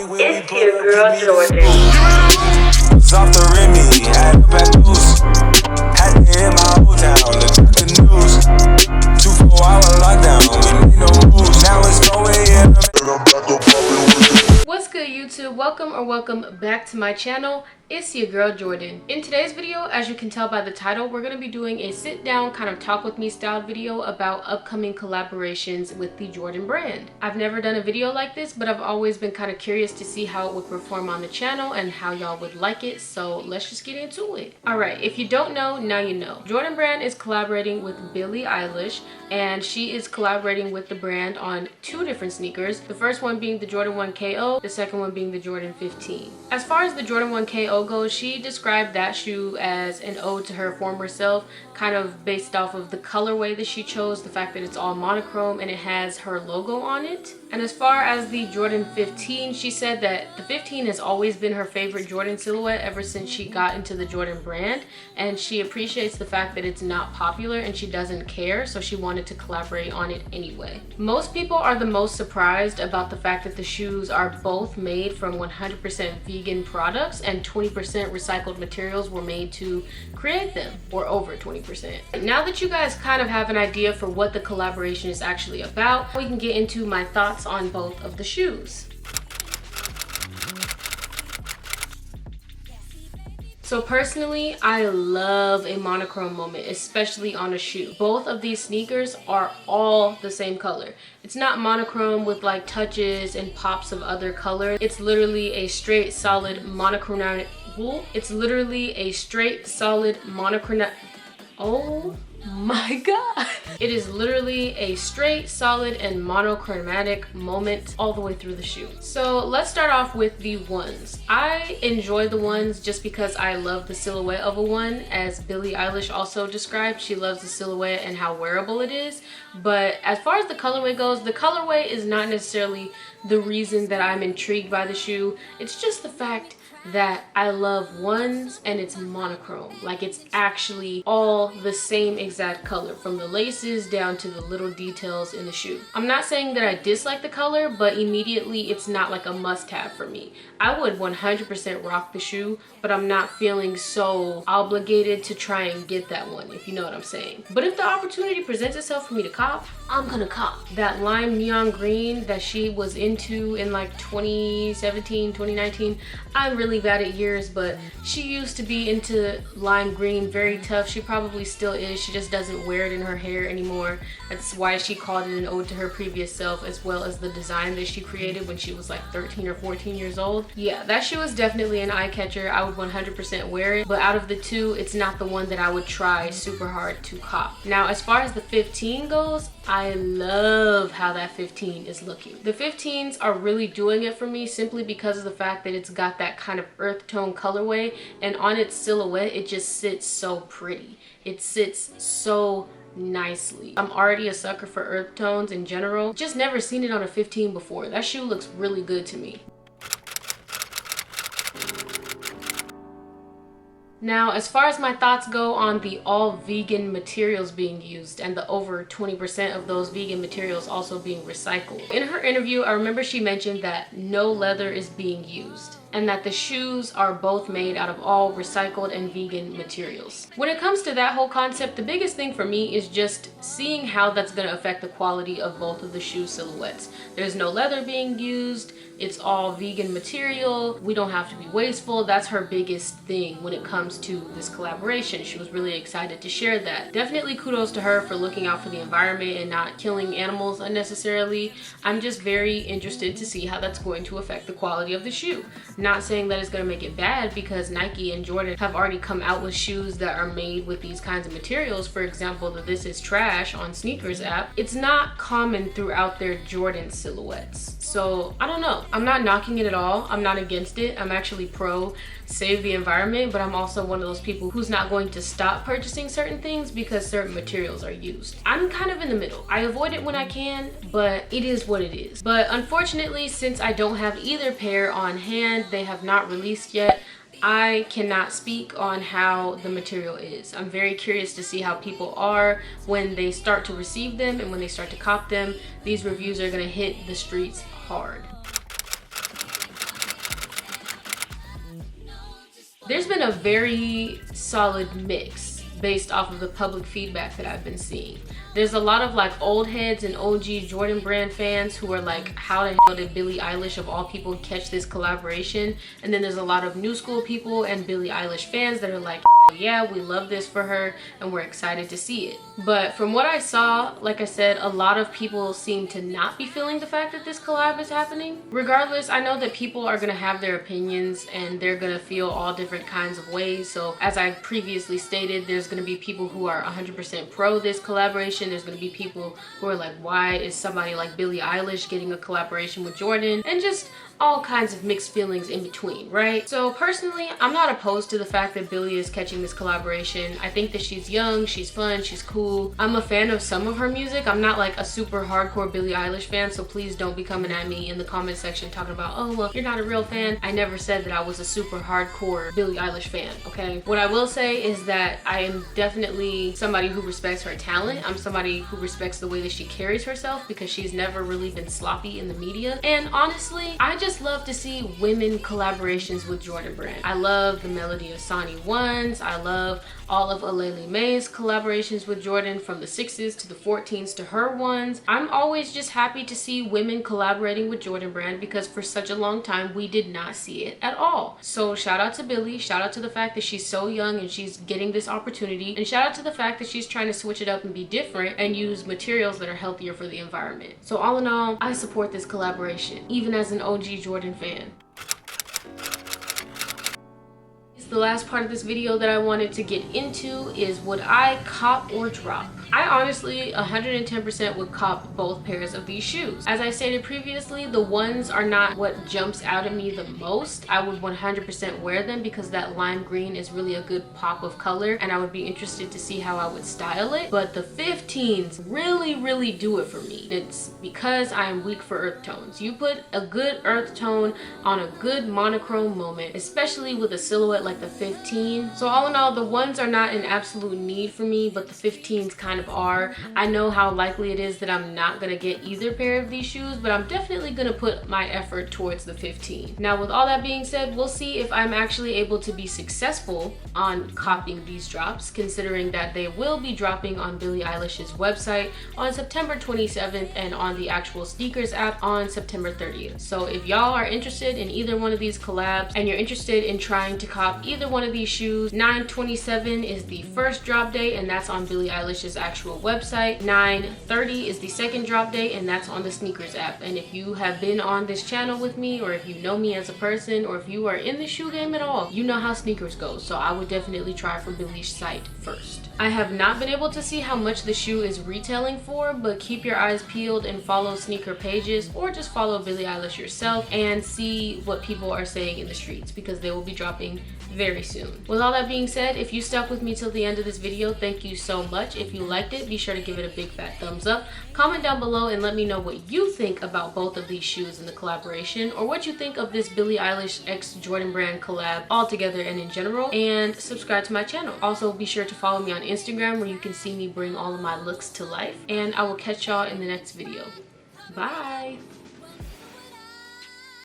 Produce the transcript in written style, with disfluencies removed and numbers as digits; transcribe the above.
It's your girl Jhordyn. Was off the Remy, had a back loose. Had to hit my old town to check the news. 2-4-hour lockdown, we made no moves. Now it's 4 a.m. and I'm back up popping with it. What's good, YouTube? Welcome back to my channel. It's your girl Jhordyn. In today's video, as you can tell by the title, we're going to be doing a sit down kind of talk with me style video about upcoming collaborations with the Jhordyn brand. I've never done a video like this, but I've always been kind of curious to see how it would perform on the channel and how y'all would like it, so let's just get into it. Alright, if you don't know, now you know. Jhordyn brand is collaborating with Billie Eilish, and she is collaborating with the brand on two different sneakers. The first one being the Jhordyn 1 KO, the second one being the Jhordyn 15. As far as the Jhordyn 1 KO goes, she described that shoe as an ode to her former self, kind of based off of the colorway that she chose, the fact that it's all monochrome and it has her logo on it. And as far as the Jhordyn 15, she said that the 15 has always been her favorite Jhordyn silhouette ever since she got into the Jhordyn brand, and she appreciates the fact that it's not popular and she doesn't care, so she wanted to collaborate on it anyway. Most people are the most surprised about the fact that the shoes are both made from 100% vegan products and 20% recycled materials were made to create them, or over 20%. Now that you guys kind of have an idea for what the collaboration is actually about, we can get into my thoughts on both of the shoes. So personally, I love a monochrome moment, especially on a shoe. Both of these sneakers are all the same color. It's not monochrome with like touches and pops of other color. It's literally a straight solid monochromatic. It's literally a straight solid monochromatic. Oh my god, it is literally a straight solid and monochromatic moment all the way through the shoe. So let's start off with the ones. I enjoy the ones just because I love the silhouette of a one, as Billie Eilish also described. She loves the silhouette and how wearable it is. But as far as the colorway goes, the colorway is not necessarily the reason that I'm intrigued by the shoe. It's just the fact that I love ones and it's monochrome. Like, it's actually all the same exact color, from the laces down to the little details in the shoe. I'm not saying that I dislike the color, but immediately it's not like a must-have for me. I would 100% rock the shoe, but I'm not feeling so obligated to try and get that one, if you know what I'm saying. But if the opportunity presents itself for me to cop, I'm gonna cop. That lime neon green that she was into in like 2017, 2019, I'm really bad at years, but she used to be into lime green, very tough. She probably still is, she just doesn't wear it in her hair anymore. That's why she called it an ode to her previous self, as well as the design that she created when she was like 13 or 14 years old. Yeah, that shoe is definitely an eye catcher. I would 100% wear it, but out of the two, it's not the one that I would try super hard to cop. Now, as far as the 15 goes, I love how that 15 is looking. The 15s are really doing it for me simply because of the fact that it's got that kind of earth tone colorway, and on its silhouette, it just sits so pretty. It sits so nicely. I'm already a sucker for earth tones in general. Just never seen it on a 15 before. That shoe looks really good to me. Now, as far as my thoughts go on the all vegan materials being used and the over 20% of those vegan materials also being recycled. In her interview, I remember she mentioned that no leather is being used, and that the shoes are both made out of all recycled and vegan materials. When it comes to that whole concept, the biggest thing for me is just seeing how that's going to affect the quality of both of the shoe silhouettes. There's no leather being used, it's all vegan material, we don't have to be wasteful. That's her biggest thing when it comes to this collaboration. She was really excited to share that. Definitely kudos to her for looking out for the environment and not killing animals unnecessarily. I'm just very interested to see how that's going to affect the quality of the shoe. Not saying that it's going to make it bad, because Nike and Jhordyn have already come out with shoes that are made with these kinds of materials. For example, the This Is Trash on Sneakers app. It's not common throughout their Jhordyn silhouettes. So I don't know. I'm not knocking it at all. I'm not against it. I'm actually pro save the environment, but I'm also one of those people who's not going to stop purchasing certain things because certain materials are used. I'm kind of in the middle. I avoid it when I can, but it is what it is. But unfortunately, since I don't have either pair on hand, they have not released yet, I cannot speak on how the material is. I'm very curious to see how people are when they start to receive them and when they start to cop them. These reviews are gonna hit the streets hard. There's been a very solid mix based off of the public feedback that I've been seeing. There's a lot of like old heads and OG Jhordyn brand fans who are like, how the hell did Billie Eilish of all people catch this collaboration? And then there's a lot of new school people and Billie Eilish fans that are like, yeah, we love this for her and we're excited to see it. But from what I saw, like I said, a lot of people seem to not be feeling the fact that this collab is happening. Regardless, I know that people are gonna have their opinions and they're gonna feel all different kinds of ways. So as I previously stated, there's gonna be people who are 100% pro this collaboration. There's gonna be people who are like, why is somebody like Billie Eilish getting a collaboration with Jhordyn? And just all kinds of mixed feelings in between, right? So personally, I'm not opposed to the fact that Billie is catching this collaboration. I think that she's young, she's fun, she's cool. I'm a fan of some of her music. I'm not like a super hardcore Billie Eilish fan, so please don't be coming at me in the comment section talking about, oh, well, you're not a real fan. I never said that I was a super hardcore Billie Eilish fan, okay? What I will say is that I am definitely somebody who respects her talent. I'm somebody who respects the way that she carries herself because she's never really been sloppy in the media. And honestly, I just love to see women collaborations with Jhordyn brand. I love the Melody Asani ones. I love all of Aleli May's collaborations with Jhordyn, from the 6s to the 14s to her ones. I'm always just happy to see women collaborating with Jhordyn brand because for such a long time we did not see it at all. So shout out to Billie, shout out to the fact that she's so young and she's getting this opportunity, and shout out to the fact that she's trying to switch it up and be different and use materials that are healthier for the environment. So all in all, I support this collaboration, even as an OG Jhordyn fan. The last part of this video that I wanted to get into is, would I cop or drop? I honestly 110% would cop both pairs of these shoes. As I stated previously, the ones are not what jumps out at me the most. I would 100% wear them because that lime green is really a good pop of color and I would be interested to see how I would style it. But the 15s really do it for me. It's because I am weak for earth tones. You put a good earth tone on a good monochrome moment, especially with a silhouette like the 15. So all in all, the ones are not an absolute need for me, but the 15s kind of are. I know how likely it is that I'm not gonna get either pair of these shoes, but I'm definitely gonna put my effort towards the 15. Now with all that being said, we'll see if I'm actually able to be successful on copying these drops, considering that they will be dropping on Billie Eilish's website on September 27th and on the actual sneakers app on September 30th. So if y'all are interested in either one of these collabs and you're interested in trying to cop either one of these shoes, 9/27 is the first drop date and that's on Billie Eilish's actual website. 9/30 is the second drop date and that's on the sneakers app. And if you have been on this channel with me, or if you know me as a person, or if you are in the shoe game at all, you know how sneakers go. So I would definitely try for Billie's site first. I have not been able to see how much the shoe is retailing for, but keep your eyes peeled and follow sneaker pages, or just follow Billie Eilish yourself and see what people are saying in the streets, because they will be dropping very soon. With all that being said, if you stuck with me till the end of this video, thank you so much. If you liked it, be sure to give it a big fat thumbs up. Comment down below and let me know what you think about both of these shoes in the collaboration, or what you think of this Billie Eilish x Jhordyn brand collab altogether and in general, and subscribe to my channel. Also be sure to follow me on Instagram where you can see me bring all of my looks to life, and I will catch y'all in the next video. Bye.